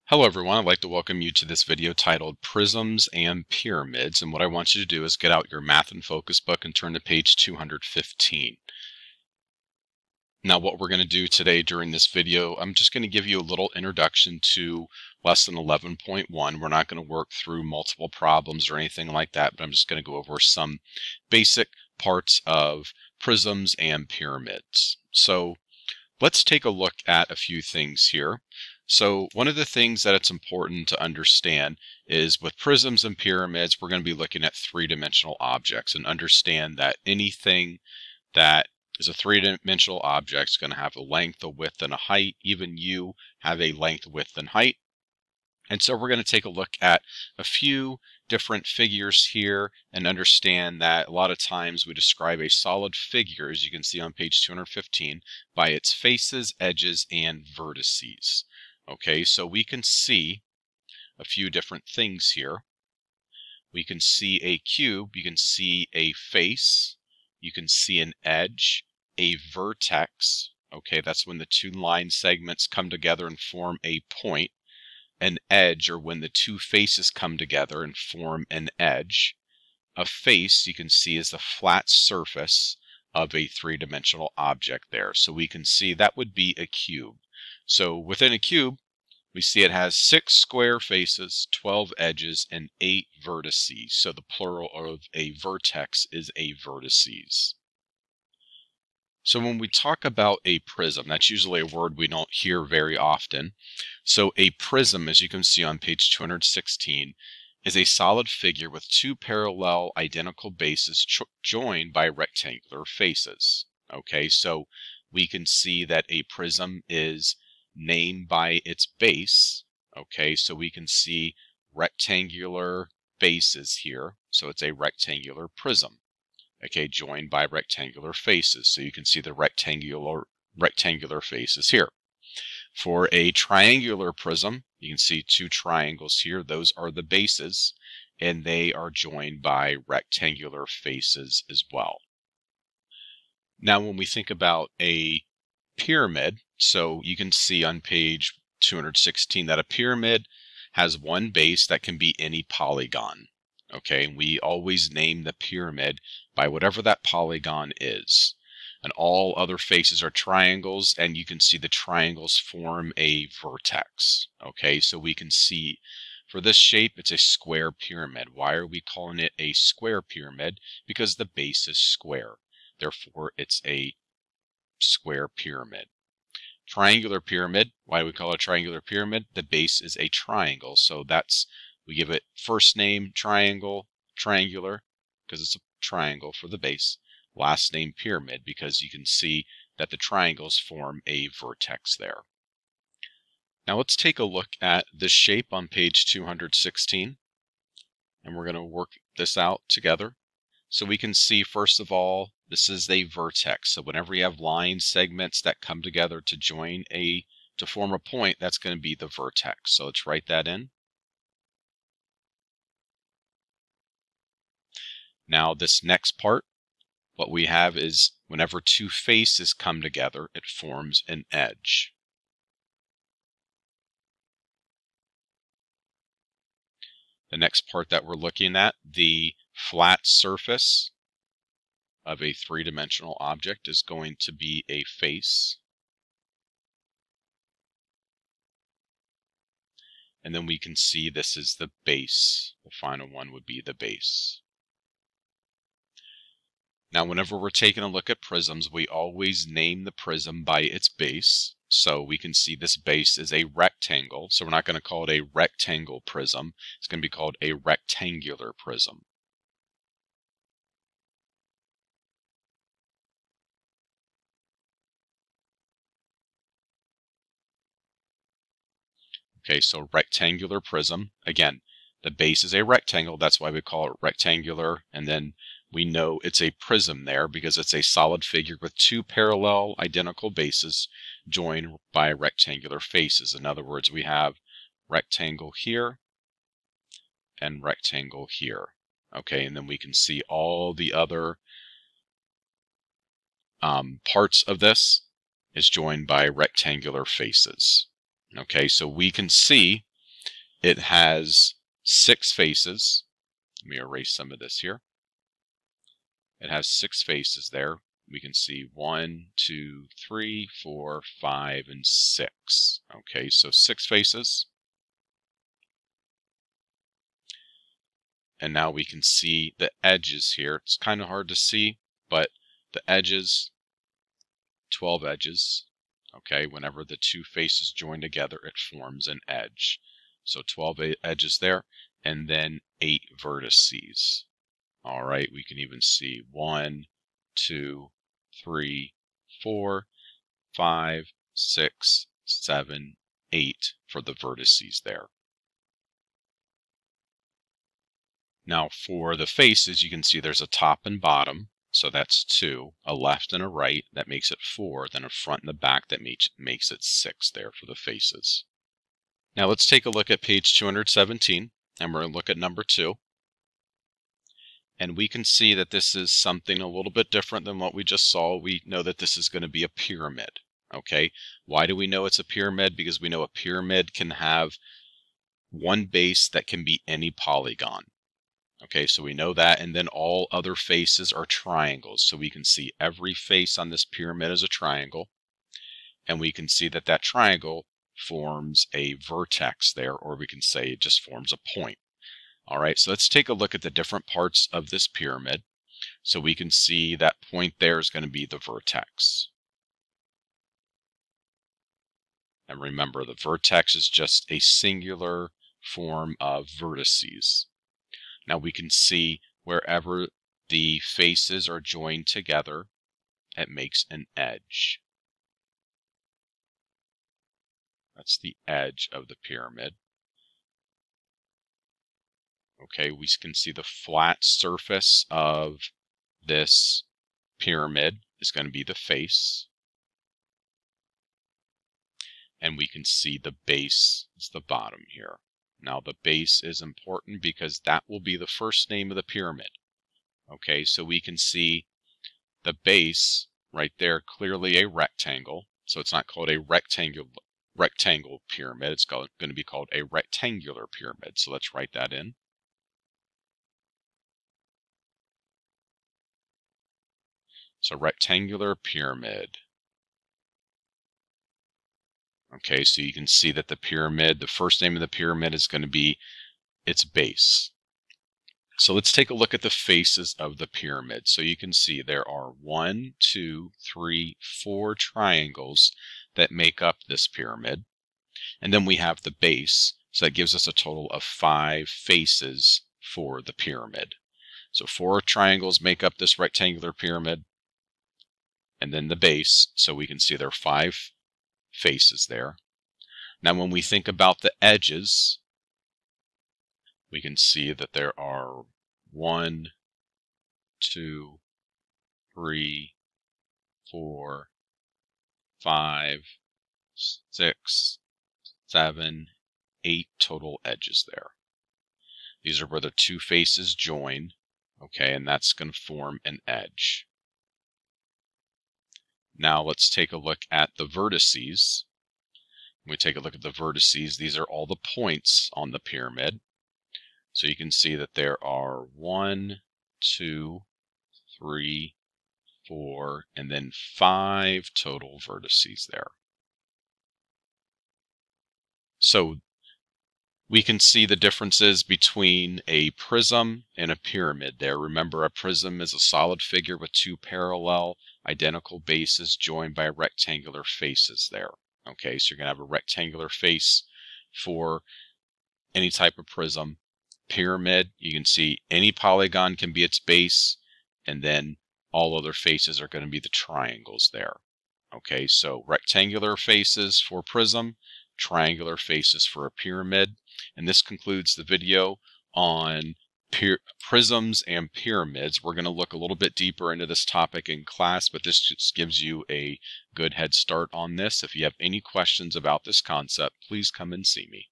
Hello everyone, I'd like to welcome you to this video titled Prisms and Pyramids, and what I want you to do is get out your Math and Focus book and turn to page 215. Now what we're going to do today during this video, I'm just going to give you a little introduction to lesson 11.1. We're not going to work through multiple problems or anything like that, but I'm just going to go over some basic parts of prisms and pyramids. So let's take a look at a few things here. So one of the things that it's important to understand is with prisms and pyramids, we're going to be looking at three-dimensional objects and understand that anything that is a three-dimensional object is going to have a length, a width, and a height. Even you have a length, width, and height. And so we're going to take a look at a few different figures here and understand that a lot of times we describe a solid figure, as you can see on page 215, by its faces, edges, and vertices. Okay, so we can see a few different things here. We can see a cube, you can see a face, you can see an edge, a vertex. Okay, that's when the two line segments come together and form a point. An edge, or when the two faces come together and form an edge. A face, you can see, is the flat surface of a three-dimensional object there. So we can see that would be a cube. So within a cube, we see it has 6 square faces, 12 edges, and 8 vertices. So the plural of a vertex is a vertices. So when we talk about a prism, that's usually a word we don't hear very often. So a prism, as you can see on page 216, is a solid figure with two parallel identical bases joined by rectangular faces. Okay, so we can see that a prism is named by its base. Okay, so we can see rectangular bases here. So it's a rectangular prism. Okay, joined by rectangular faces. So you can see the rectangular faces here. For a triangular prism, you can see two triangles here. Those are the bases, and they are joined by rectangular faces as well. Now, when we think about a pyramid, so you can see on page 216 that a pyramid has one base that can be any polygon. Okay, and we always name the pyramid by whatever that polygon is. And all other faces are triangles, and you can see the triangles form a vertex. Okay, so we can see for this shape, it's a square pyramid. Why are we calling it a square pyramid? Because the base is square. Therefore, it's a square pyramid. Triangular pyramid, why do we call it a triangular pyramid? The base is a triangle, so we give it first name triangle, triangular, because it's a triangle for the base. Last name pyramid, because you can see that the triangles form a vertex there. Now let's take a look at this shape on page 216, and we're going to work this out together. So we can see, first of all, this is a vertex. So whenever you have line segments that come together to form a point, that's going to be the vertex. So let's write that in. Now this next part, what we have is whenever two faces come together, it forms an edge. The next part that we're looking at, the flat surface of a three-dimensional object, is going to be a face. And then we can see this is the base. The final one would be the base. Now, whenever we're taking a look at prisms, we always name the prism by its base. So we can see this base is a rectangle. So we're not going to call it a rectangle prism. It's going to be called a rectangular prism. Okay, so rectangular prism. Again, the base is a rectangle. That's why we call it rectangular. And then we know it's a prism there because it's a solid figure with two parallel identical bases joined by rectangular faces. In other words, we have rectangle here and rectangle here. Okay, and then we can see all the other parts of this is joined by rectangular faces. Okay, so we can see It has 6 faces. Let me erase some of this here. It has 6 faces there. We can see 1, 2, 3, 4, 5, and 6. Okay, so 6 faces. And now we can see the edges here. It's kind of hard to see, but the edges, 12 edges. Okay, whenever the 2 faces join together, it forms an edge. So 12 edges there, and then 8 vertices. All right, we can even see 1, 2, 3, 4, 5, 6, 7, 8 for the vertices there. Now for the faces, you can see there's a top and bottom, so that's 2, a left and a right, that makes it 4, then a front and a back, that makes it 6 there for the faces. Now let's take a look at page 217, and we're going to look at number 2. And we can see that this is something a little bit different than what we just saw. We know that this is going to be a pyramid. Okay, why do we know it's a pyramid? Because we know a pyramid can have one base that can be any polygon. Okay, so we know that, and then all other faces are triangles. So we can see every face on this pyramid is a triangle, and we can see that that triangle forms a vertex there, or we can say it just forms a point. All right, so let's take a look at the different parts of this pyramid. So we can see that point there is going to be the vertex. And remember, the vertex is just a singular form of vertices. Now we can see wherever the faces are joined together, it makes an edge. That's the edge of the pyramid. Okay, we can see the flat surface of this pyramid is going to be the face. And we can see the base is the bottom here. Now the base is important because that will be the first name of the pyramid. Okay, so we can see the base right there, clearly a rectangle. So it's not called a rectangle pyramid. It's going to be called a rectangular pyramid. So let's write that in. So rectangular pyramid. Okay, so you can see that the pyramid, the first name of the pyramid is going to be its base. So let's take a look at the faces of the pyramid. So you can see there are 1, 2, 3, 4 triangles that make up this pyramid. And then we have the base, so that gives us a total of 5 faces for the pyramid. So 4 triangles make up this rectangular pyramid, and then the base, so we can see there are 5 faces there. Now when we think about the edges, we can see that there are 1, 2, 3, 4, 5, 6, 7, 8 total edges there. These are where the 2 faces join, okay, and that's going to form an edge. Now let's take a look at the vertices. When we take a look at the vertices, these are all the points on the pyramid. So you can see that there are 1, 2, 3, 4, and then 5 total vertices there. So we can see the differences between a prism and a pyramid there. Remember, a prism is a solid figure with 2 parallel identical bases joined by rectangular faces there. Okay, so you're going to have a rectangular face for any type of prism. Pyramid, you can see any polygon can be its base, and then all other faces are going to be the triangles there. Okay, so rectangular faces for prism, triangular faces for a pyramid. And this concludes the video on prisms and pyramids. We're going to look a little bit deeper into this topic in class, but this just gives you a good head start on this. If you have any questions about this concept, please come and see me.